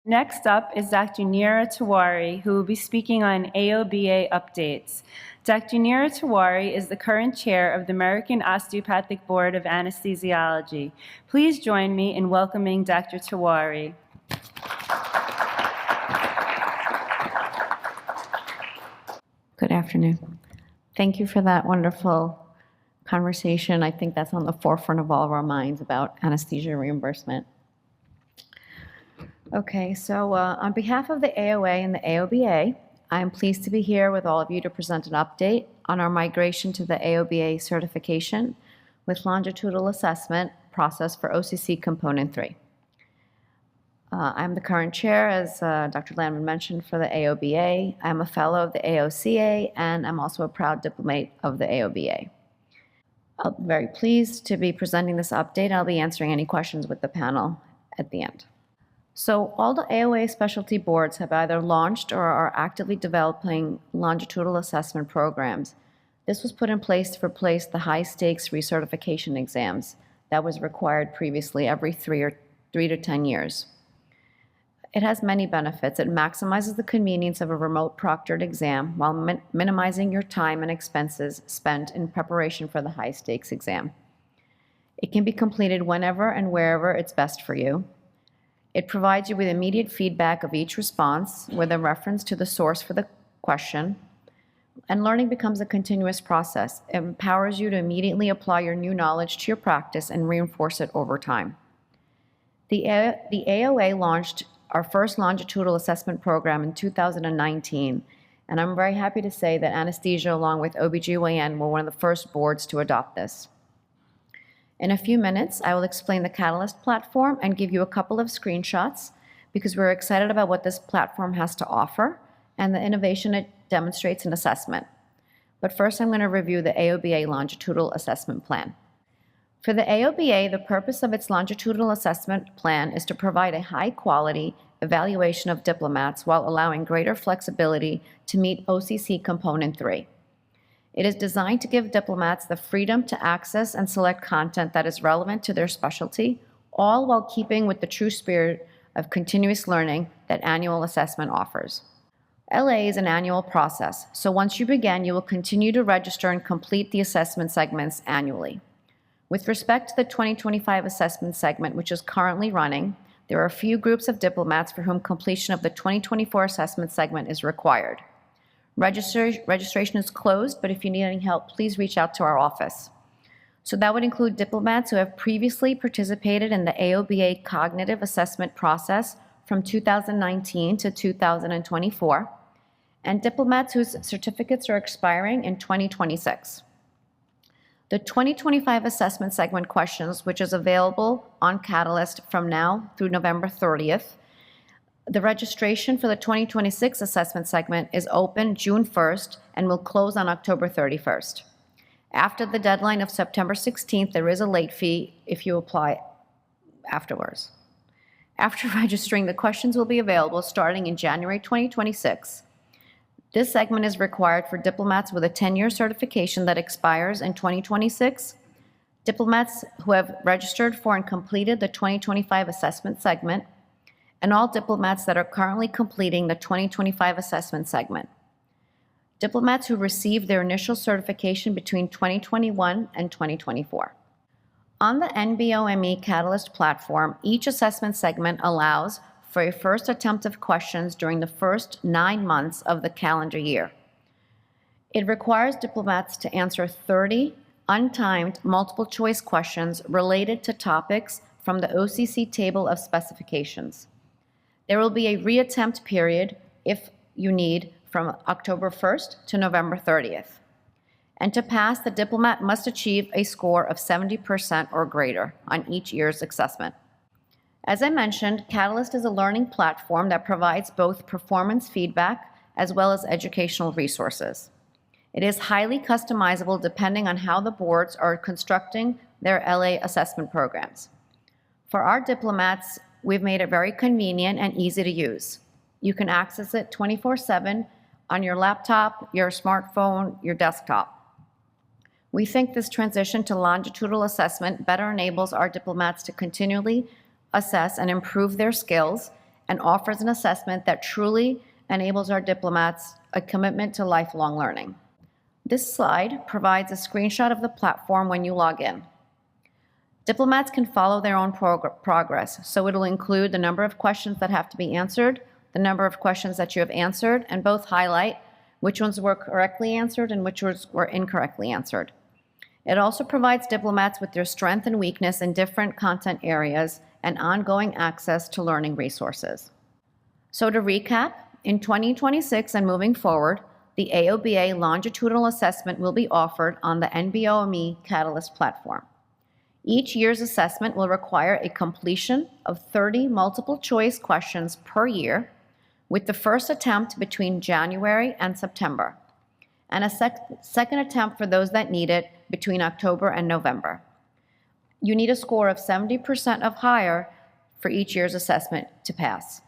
Next up is Dr. Neera Tewari, who will be speaking on AOBA updates. Dr. Neera Tewari is the current chair of the American Osteopathic Board of Anesthesiology. Please join me in welcoming Dr. Tewari. Good afternoon. Thank you for that wonderful conversation. I think that's on the forefront of all of our minds about anesthesia reimbursement. Okay, so on behalf of the AOA and the AOBA, I am pleased to be here with all of you to present an update on our migration to the AOBA certification with longitudinal assessment process for OCC Component 3. I'm the current chair, as Dr. Landman mentioned, for the AOBA. I'm a fellow of the AOCA, and I'm also a proud diplomate of the AOBA. I'm very pleased to be presenting this update. I'll be answering any questions with the panel at the end. So all the AOA specialty boards have either launched or are actively developing longitudinal assessment programs. This was put in place to replace the high-stakes recertification exams that was required previously every 3 to 10 years. It has many benefits. It maximizes the convenience of a remote proctored exam while minimizing your time and expenses spent in preparation for the high-stakes exam. It can be completed whenever and wherever it's best for you. It provides you with immediate feedback of each response with a reference to the source for the question, and learning becomes a continuous process. It empowers you to immediately apply your new knowledge to your practice and reinforce it over time. The AOA launched our first longitudinal assessment program in 2019, and I'm very happy to say that anesthesia, along with OBGYN, were one of the first boards to adopt this. In a few minutes, I will explain the Catalyst platform and give you a couple of screenshots because we're excited about what this platform has to offer and the innovation it demonstrates in assessment. But first, I'm going to review the AOBA longitudinal assessment plan. For the AOBA, the purpose of its longitudinal assessment plan is to provide a high-quality evaluation of diplomats while allowing greater flexibility to meet OCC Component 3. It is designed to give diplomats the freedom to access and select content that is relevant to their specialty, all while keeping with the true spirit of continuous learning that annual assessment offers. LA is an annual process, so once you begin, you will continue to register and complete the assessment segments annually. With respect to the 2025 assessment segment, which is currently running, there are a few groups of diplomats for whom completion of the 2024 assessment segment is required. Registration is closed, but if you need any help, please reach out to our office. So that would include diplomats who have previously participated in the AOBA cognitive assessment process from 2019 to 2024, and diplomats whose certificates are expiring in 2026. The 2025 assessment segment questions, which is available on Catalyst from now through November 30th, the registration for the 2026 assessment segment is open June 1st and will close on October 31st. After the deadline of September 16th, there is a late fee if you apply afterwards. After registering, the questions will be available starting in January 2026. This segment is required for diplomats with a 10-year certification that expires in 2026, diplomats who have registered for and completed the 2025 assessment segment, and all diplomats that are currently completing the 2025 assessment segment. Diplomats who received their initial certification between 2021 and 2024. On the NBOME Catalyst platform, each assessment segment allows for a first attempt of questions during the first 9 months of the calendar year. It requires diplomats to answer 30 untimed multiple choice questions related to topics from the OCC table of specifications. There will be a reattempt period, if you need, from October 1st to November 30th. And to pass, the diplomat must achieve a score of 70% or greater on each year's assessment. As I mentioned, Catalyst is a learning platform that provides both performance feedback as well as educational resources. It is highly customizable depending on how the boards are constructing their LA assessment programs. For our diplomats, we've made it very convenient and easy to use. You can access it 24/7 on your laptop, your smartphone, your desktop. We think this transition to longitudinal assessment better enables our diplomats to continually assess and improve their skills and offers an assessment that truly enables our diplomats a commitment to lifelong learning. This slide provides a screenshot of the platform when you log in. Diplomats can follow their own progress, so it'll include the number of questions that have to be answered, the number of questions that you have answered, and both highlight which ones were correctly answered and which ones were incorrectly answered. It also provides diplomats with their strength and weakness in different content areas and ongoing access to learning resources. So to recap, in 2026 and moving forward, the AOBA longitudinal assessment will be offered on the NBOME Catalyst platform. Each year's assessment will require a completion of 30 multiple choice questions per year, with the first attempt between January and September, and a second attempt for those that need it between October and November. You need a score of 70% or higher for each year's assessment to pass.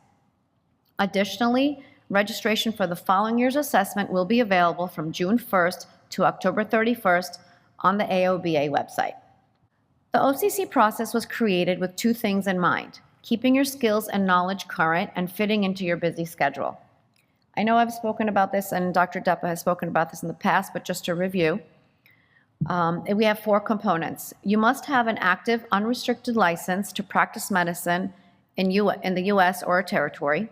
Additionally, registration for the following year's assessment will be available from June 1st to October 31st on the AOBA website. The OCC process was created with two things in mind: keeping your skills and knowledge current and fitting into your busy schedule. I know I've spoken about this, and Dr. Deppa has spoken about this in the past, but just to review, we have 4 components. You must have an active, unrestricted license to practice medicine in the U.S. or a territory.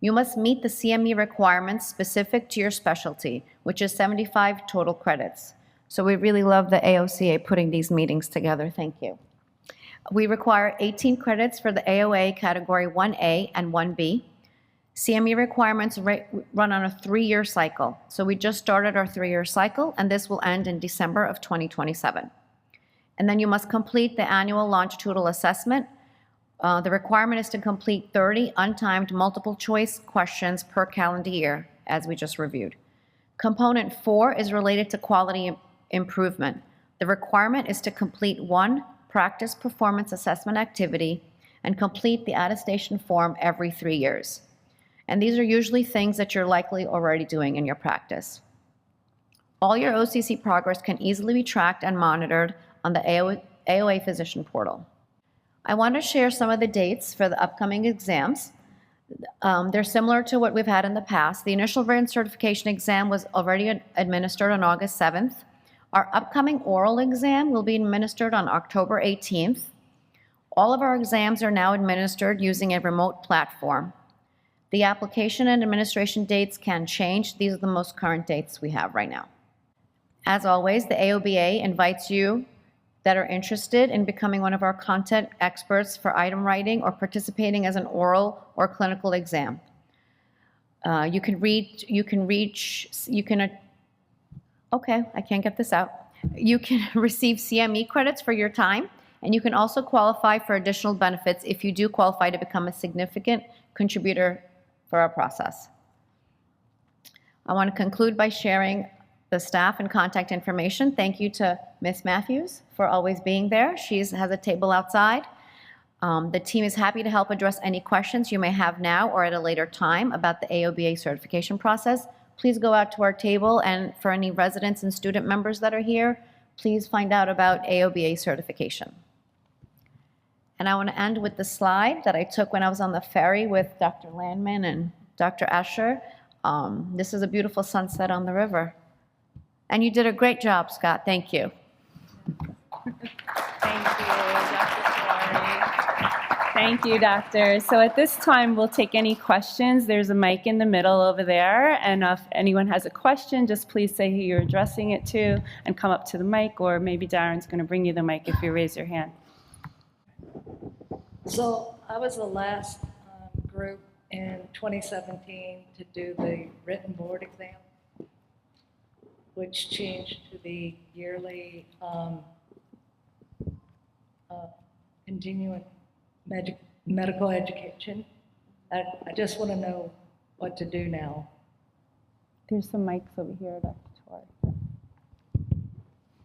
You must meet the CME requirements specific to your specialty, which is 75 total credits. So we really love the AOCA putting these meetings together. Thank you. We require 18 credits for the AOA Category 1A and 1B. CME requirements run on a 3-year cycle. So we just started our 3-year cycle, and this will end in December of 2027. And then you must complete the annual longitudinal assessment. The requirement is to complete 30 untimed multiple choice questions per calendar year, as we just reviewed. Component 4 is related to quality improvement. The requirement is to complete 1 practice performance assessment activity and complete the attestation form every 3 years. And these are usually things that you're likely already doing in your practice. All your OCC progress can easily be tracked and monitored on the AOA Physician Portal. I want to share some of the dates for the upcoming exams. They're similar to what we've had in the past. The initial written certification exam was already administered on August 7th. Our upcoming oral exam will be administered on October 18th. All of our exams are now administered using a remote platform. The application and administration dates can change. These are the most current dates we have right now. As always, the AOBA invites you that are interested in becoming one of our content experts for item writing or participating as an oral or clinical exam. Okay, I can't get this out. You can receive CME credits for your time, and you can also qualify for additional benefits if you do qualify to become a significant contributor for our process. I want to conclude by sharing the staff and contact information. Thank you to Ms. Matthews for always being there. She has a table outside. The team is happy to help address any questions you may have now or at a later time about the AOBA certification process. Please go out to our table, and for any residents and student members that are here, please find out about AOBA certification. And I want to end with the slide that I took when I was on the ferry with Dr. Landman and Dr. Asher. This is a beautiful sunset on the river. And you did a great job, Scott. Thank you. Thank you, Dr. Tewari. Thank you, Doctor. So at this time, we'll take any questions. There's a mic in the middle over there, and if anyone has a question, just please say who you're addressing it to and come up to the mic, or maybe Darren's going to bring you the mic if you raise your hand. So I was the last group in 2017 to do the written board exam, which changed to the yearly continuing medical education. I just want to know what to do now. There's some mics over here, Dr.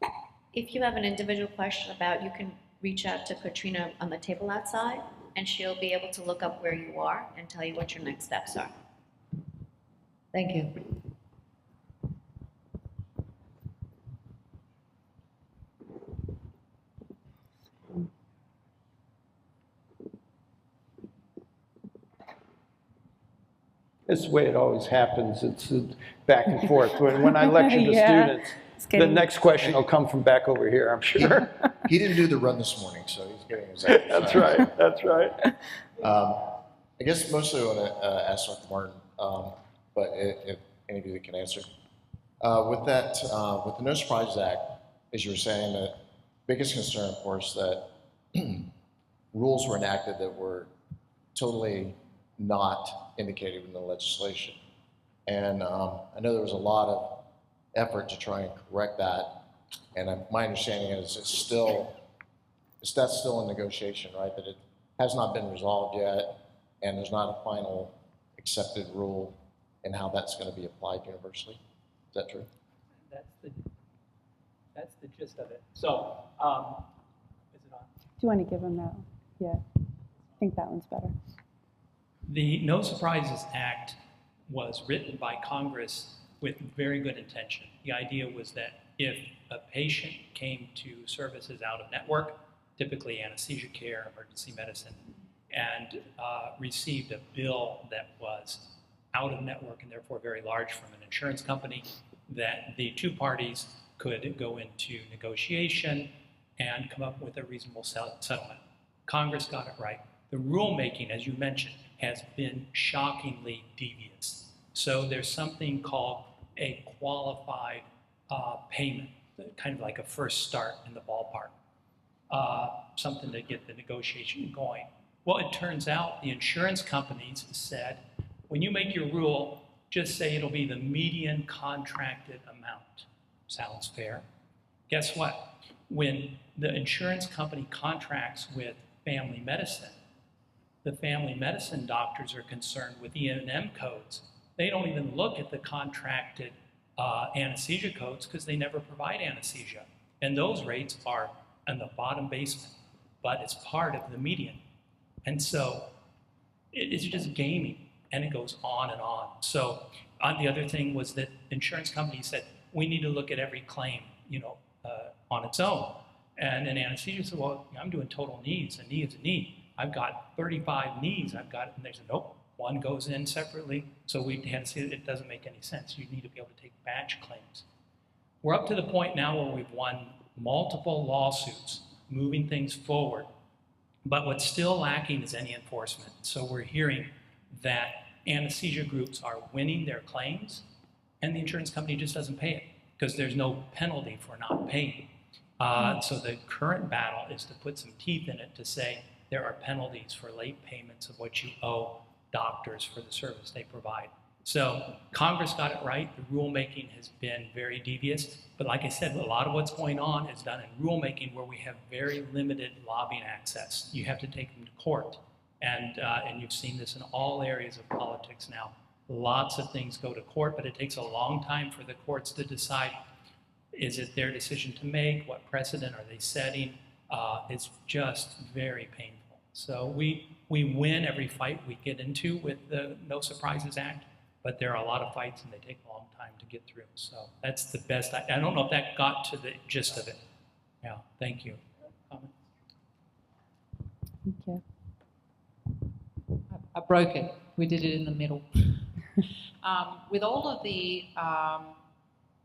Tewari. If you have an individual question about, you can reach out to Katrina on the table outside, and she'll be able to look up where you are and tell you what your next steps are. Thank you. It's the way it always happens. It's back and forth. When I lecture to Yeah. students, It's the getting- next question will come from back over here, I'm sure. He didn't do the run this morning, so he's getting his That's right, that's right. I guess mostly I want to ask Dr. Martin, but if any of you can answer. With the No Surprises Act, as you were saying, the biggest concern, of course, that rules were enacted that were totally not indicated in the legislation. And I know there was a lot of effort to try and correct that. And my understanding is that's still in negotiation, right? That it has not been resolved yet, and there's not a final accepted rule in how that's going to be applied universally. Is that true? That's the gist of it. So, is it on? Do you want to give them that? Yeah, I think that one's better. The No Surprises Act was written by Congress with very good intention. The idea was that if a patient came to services out of network, typically anesthesia care, emergency medicine, and received a bill that was out of network and therefore very large from an insurance company, that the two parties could go into negotiation and come up with a reasonable settlement. Congress got it right. The rulemaking, as you mentioned, has been shockingly devious. So there's something called a qualified payment, kind of like a first start in the ballpark, something to get the negotiation going. Well, it turns out the insurance companies said, when you make your rule, just say it'll be the median contracted amount. Sounds fair. Guess what? When the insurance company contracts with family medicine, the family medicine doctors are concerned with E&M codes. They don't even look at the contracted anesthesia codes because they never provide anesthesia. And those rates are in the bottom basement, but it's part of the median. And so it's just gaming, and it goes on and on. So the other thing was that insurance companies said, we need to look at every claim, on its own. And an anesthesia said, well, I'm doing total knees. A knee is a knee. I've got 35 knees. I've got it. And they said, nope, one goes in separately. So we had to see it doesn't make any sense. You need to be able to take batch claims. We're up to the point now where we've won multiple lawsuits, moving things forward. But what's still lacking is any enforcement. So we're hearing that anesthesia groups are winning their claims, and the insurance company just doesn't pay it because there's no penalty for not paying. So the current battle is to put some teeth in it to say there are penalties for late payments of what you owe doctors for the service they provide. So Congress got it right. The rulemaking has been very devious. But like I said, a lot of what's going on is done in rulemaking where we have very limited lobbying access. You have to take them to court. And you've seen this in all areas of politics now. Lots of things go to court, but it takes a long time for the courts to decide, is it their decision to make? What precedent are they setting? It's just very painful. So we win every fight we get into with the No Surprises Act, but there are a lot of fights and they take a long time to get through. So that's the best. I don't know if that got to the gist of it. Yeah, thank you. Comment? Thank you. I broke it. We did it in the middle. With all of the,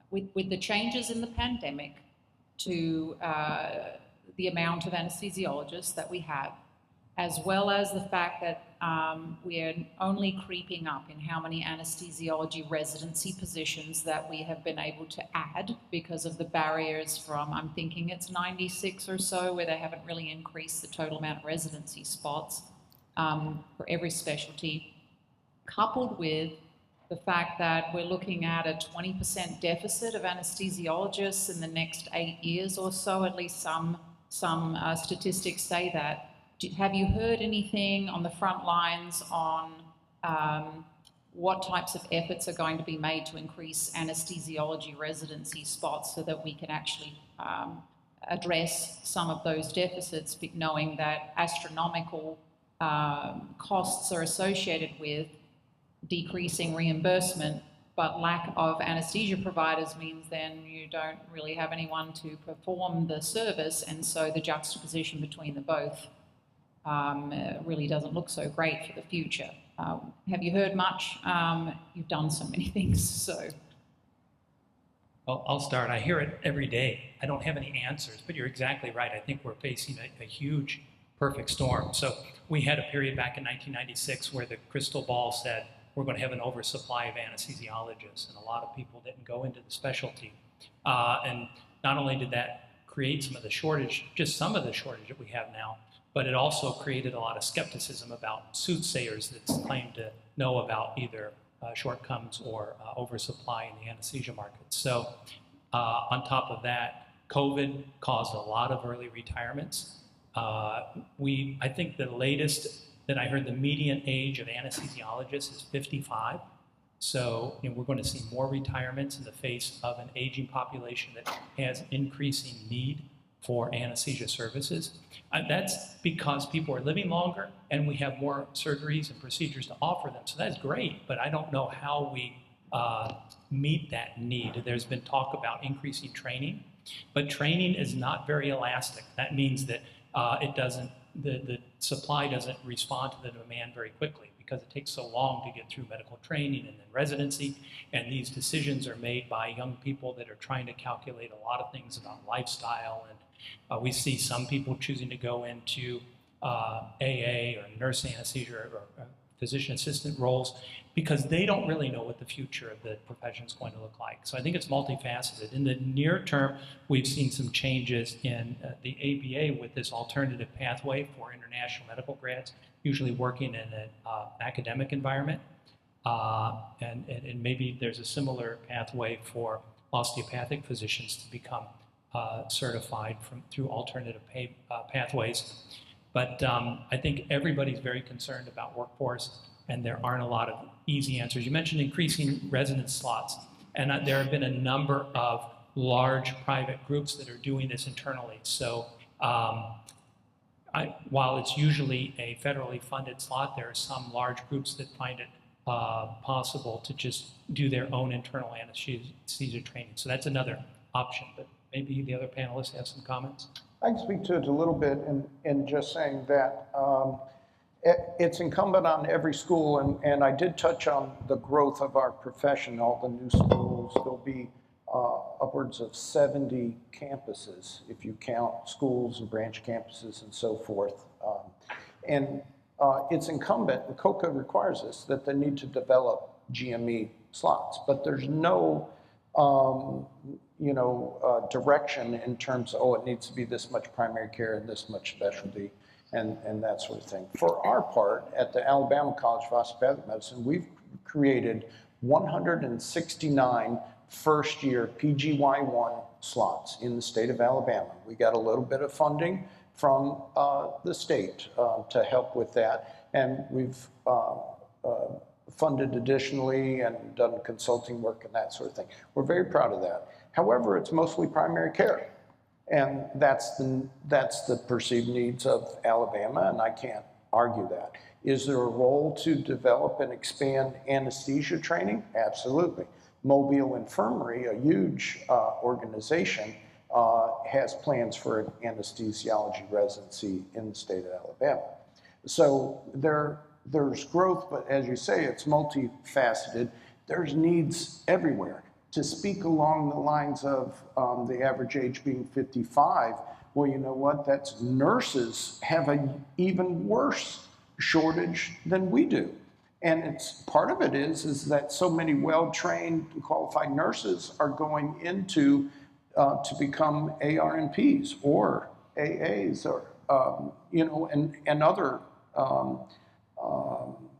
with the changes in the pandemic to the amount of anesthesiologists that we have, as well as the fact that we are only creeping up in how many anesthesiology residency positions that we have been able to add because of the barriers from, I'm thinking it's 96 or so, where they haven't really increased the total amount of residency spots for every specialty, coupled with the fact that we're looking at a 20% deficit of anesthesiologists in the next 8 years or so, at least some statistics say that. Have you heard anything on the front lines on what types of efforts are going to be made to increase anesthesiology residency spots so that we can actually address some of those deficits, knowing that astronomical costs are associated with decreasing reimbursement, but lack of anesthesia providers means then you don't really have anyone to perform the service, and so the juxtaposition between the both really doesn't look so great for the future. Have you heard much? You've done so many things, so. Well, I'll start. I hear it every day. I don't have any answers, but you're exactly right. I think we're facing a huge perfect storm. So we had a period back in 1996 where the crystal ball said we're going to have an oversupply of anesthesiologists, and a lot of people didn't go into the specialty. And not only did that create some of the shortage, just some of the shortage that we have now, but it also created a lot of skepticism about soothsayers that claim to know about either shortcomings or oversupply in the anesthesia market. So on top of that, COVID caused a lot of early retirements. I think the latest that I heard, the median age of anesthesiologists is 55. So we're going to see more retirements in the face of an aging population that has increasing need for anesthesia services. That's because people are living longer and we have more surgeries and procedures to offer them. So that's great, but I don't know how we meet that need. There's been talk about increasing training, but training is not very elastic. That means that the supply doesn't respond to the demand very quickly because it takes so long to get through medical training and then residency. And these decisions are made by young people that are trying to calculate a lot of things about lifestyle. And we see some people choosing to go into AA or nurse anesthesia or physician assistant roles because they don't really know what the future of the profession is going to look like. So I think it's multifaceted. In the near term, we've seen some changes in the ABA with this alternative pathway for international medical grads, usually working in an academic environment. And maybe there's a similar pathway for osteopathic physicians to become certified through alternative pathways. But I think everybody's very concerned about workforce, and there aren't a lot of easy answers. You mentioned increasing residence slots, and there have been a number of large private groups that are doing this internally. So while it's usually a federally funded slot, there are some large groups that find it possible to just do their own internal anesthesia training. So that's another option, but maybe the other panelists have some comments. I can speak to it a little bit in just saying that it's incumbent on every school, and I did touch on the growth of our profession, all the new schools. There'll be upwards of 70 campuses, if you count schools and branch campuses and so forth. And it's incumbent, and COCA requires this, that they need to develop GME slots, but there's no direction in terms of, it needs to be this much primary care and this much specialty and that sort of thing. For our part, at the Alabama College of Osteopathic Medicine, we've created 169 first-year PGY1 slots in the state of Alabama. We got a little bit of funding from the state to help with that, and we've funded additionally and done consulting work and that sort of thing. We're very proud of that. However, it's mostly primary care, and that's the perceived needs of Alabama, and I can't argue that. Is there a role to develop and expand anesthesia training? Absolutely. Mobile Infirmary, a huge organization, has plans for an anesthesiology residency in the state of Alabama. So there's growth, but as you say, it's multifaceted. There's needs everywhere. To speak along the lines of the average age being 55, well, you know what? That's nurses have an even worse shortage than we do. And it's part of it is that so many well-trained, qualified nurses are going into to become ARNPs or AAs or and other.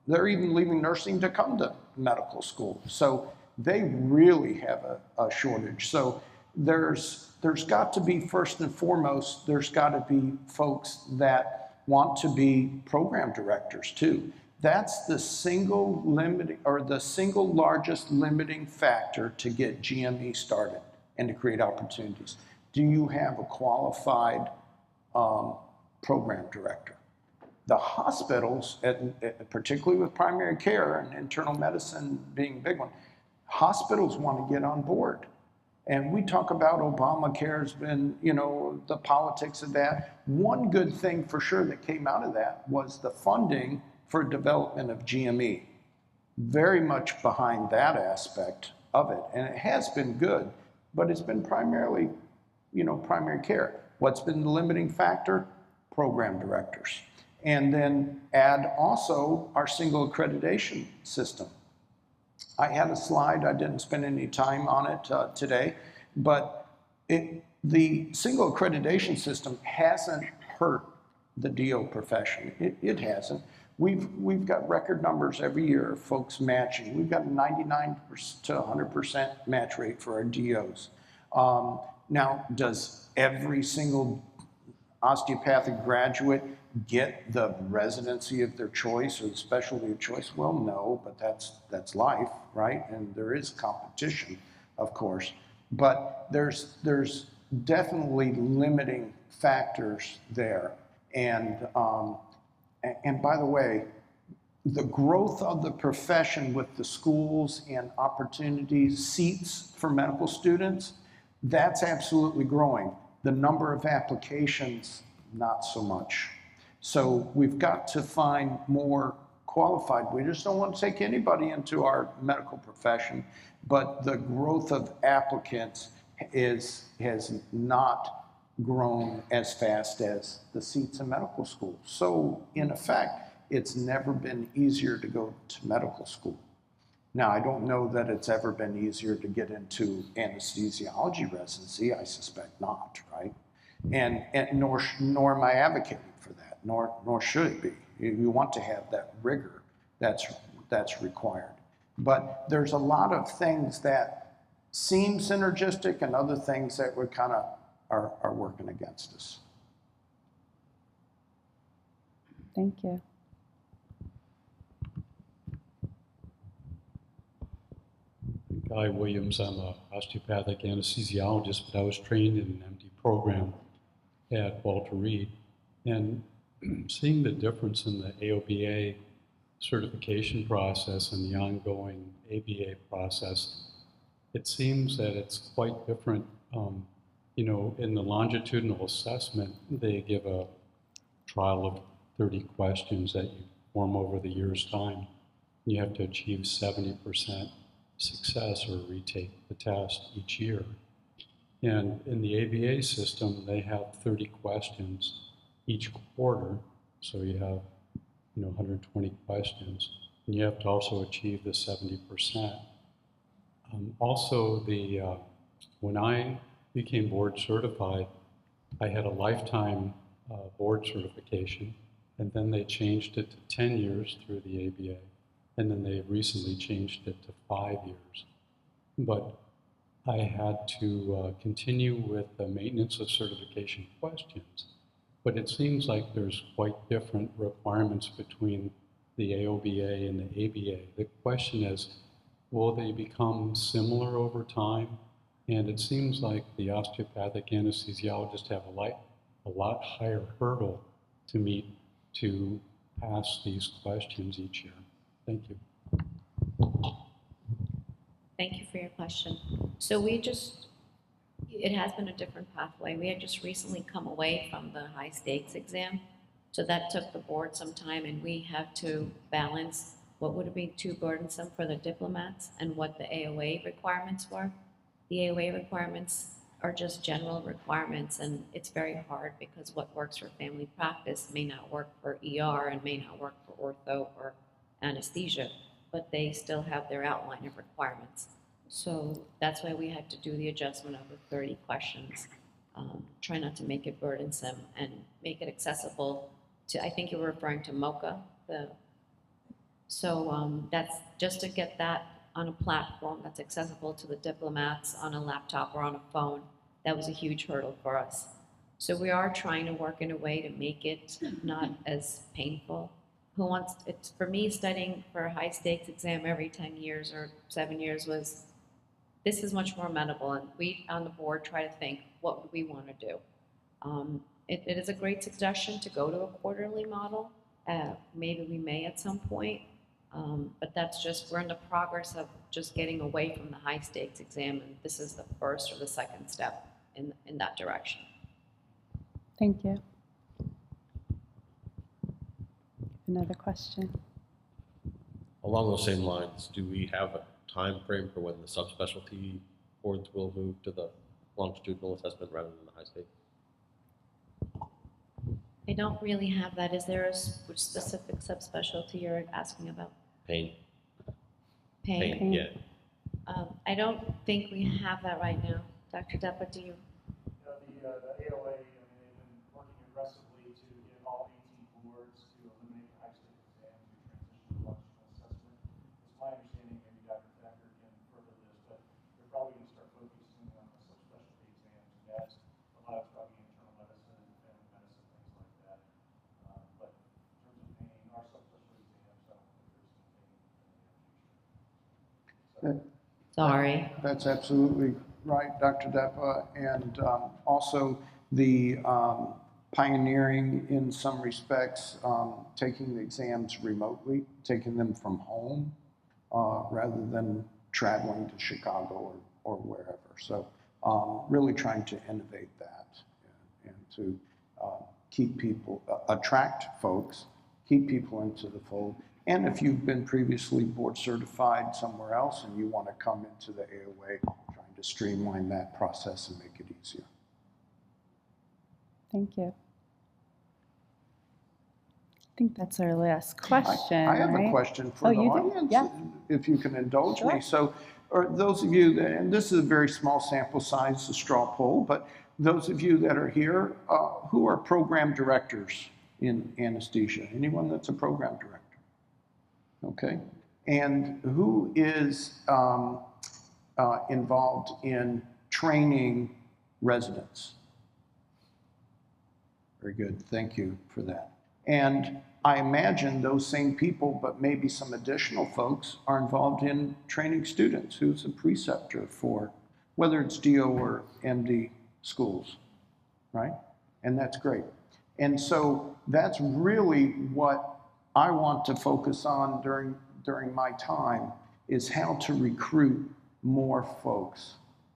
They're even leaving nursing to come to medical school. So they really have a shortage. So there's got to be, first and foremost, there's got to be folks that want to be program directors too. That's the single largest limiting factor to get GME started and to create opportunities. Do you have a qualified program director? The hospitals, particularly with primary care and internal medicine being a big one, hospitals want to get on board. And we talk about Obamacare has been, you know, the politics of that. One good thing for sure that came out of that was the funding for development of GME. Very much behind that aspect of it. And it has been good, but it's been primarily, you know, primary care. What's been the limiting factor? Program directors. And then add also our single accreditation system. I had a slide, I didn't spend any time on it today, but the single accreditation system hasn't hurt the DO profession. It hasn't. We've got record numbers every year of folks matching. We've got a 99% to 100% match rate for our DOs. Now, does every single osteopathic graduate get the residency of their choice or the specialty of choice? Well, no, but that's life, right? And there is competition, of course. But there's definitely limiting factors there. And by the way, the growth of the profession with the schools and opportunities, seats for medical students, that's absolutely growing. The number of applications, not so much. So we've got to find more qualified. We just don't want to take anybody into our medical profession, but the growth of applicants has not grown as fast as the seats in medical school. So in effect, it's never been easier to go to medical school. Now, I don't know that it's ever been easier to get into anesthesiology residency. I suspect not, right? And nor am I advocating for that, nor should it be. You want to have that rigor that's required. But there's a lot of things that seem synergistic and other things that we're kind of are working against us. Thank you. Guy Williams, I'm an osteopathic anesthesiologist, but I was trained in an MD program at Walter Reed. And seeing the difference in the AOBA certification process and the ongoing ABA process, it seems that it's quite different. You know, in the longitudinal assessment, they give a trial of 30 questions that you perform over the year's time. You have to achieve 70% success or retake the test each year. And in the ABA system, they have 30 questions each quarter. So you have, 120 questions, and you have to also achieve the 70%. Also, when I became board certified, I had a lifetime board certification, and then they changed it to 10 years through the ABA, and then they recently changed it to 5 years. But I had to continue with the maintenance of certification questions. But it seems like there's quite different requirements between the AOBA and the ABA. The question is, will they become similar over time? And it seems like the osteopathic anesthesiologists have a lot higher hurdle to meet to pass these questions each year. Thank you. Thank you for your question. So it has been a different pathway. We had just recently come away from the high stakes exam. So that took the board some time, and we have to balance what would be too burdensome for the diplomats and what the AOA requirements were. The AOA requirements are just general requirements, and it's very hard because what works for family practice may not work for ER and may not work for ortho or anesthesia, but they still have their outline of requirements. So that's why we had to do the adjustment of the 30 questions. Try not to make it burdensome and make it accessible to, I think you were referring to MOCA. That's just to get that on a platform that's accessible to the diplomats on a laptop or on a phone. That was a huge hurdle for us. So we are trying to work in a way to make it not as painful. It's for me, studying for a high stakes exam every 10 years or 7 years this is much more amenable, and we on the board try to think, what would we want to do? It is a great suggestion to go to a quarterly model. Maybe we may at some point. But that's just, we're in the progress of just getting away from the high stakes exam, and this is the first or the second step in that direction. Thank you. Another question? Along those same lines, do we have a time frame for when the subspecialty boards will move to the longitudinal assessment rather than the high stakes? I don't really have that. Is there a which specific subspecialty you're asking about? Pain. Pain. Yeah. I don't think we have that right now. Dr. Deppa, do you? The AOA, I mean, they've been working aggressively to get all 18 boards to eliminate the high stake exams and transition to longitudinal assessment. It's my understanding, maybe Dr. Thacker can further this, but they're probably going to start focusing on the subspecialty exams, and that's a lot of probably internal medicine and family medicine, things like that. But in terms of pain, our subspecialty exams, I don't think there's anything in the near future. Sorry. That's absolutely right, Dr. Deppa, and also the pioneering in some respects, taking the exams remotely, taking them from home rather than traveling to Chicago or wherever. So really trying to innovate that and to keep people, attract folks, keep people into the fold. And if you've been previously board certified somewhere else and you want to come into the AOA, trying to streamline that process and make it easier. Thank you. I think that's our last question. I have right? a question for the you do? audience, Yeah. if you can indulge Sure. me. So, or those of you that, and this is a very small sample size, a straw poll, but those of you that are here, who are program directors in anesthesia? Anyone that's a program director? Okay. And who is involved in training residents? Very good. Thank you for that. And I imagine those same people, but maybe some additional folks, are involved in training students. Who's a preceptor for whether it's DO or MD schools, right? And that's great. And so that's really what I want to focus on during my time, is how to recruit more folks.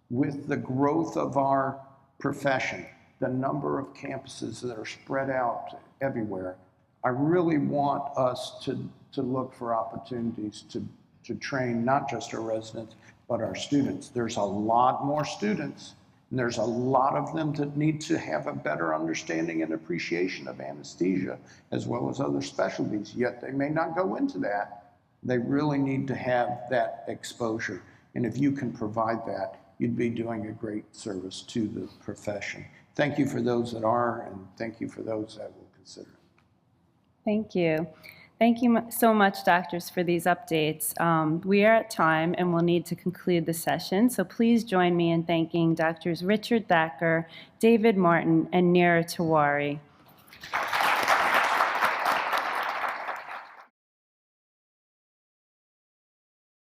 With the growth of our profession, the number of campuses that are spread out everywhere, I really want us to look for opportunities to train not just our residents, but our students. There's a lot more students, and there's a lot of them that need to have a better understanding and appreciation of anesthesia as well as other specialties, yet they may not go into that. They really need to have that exposure. And if you can provide that, you'd be doing a great service to the profession. Thank you for those that are, and thank you for those that will consider it. Thank you. Thank you so much, doctors, for these updates. We are at time and we'll need to conclude the session, so please join me in thanking Drs. Richard Thacker, David Martin, and Neera Tewari.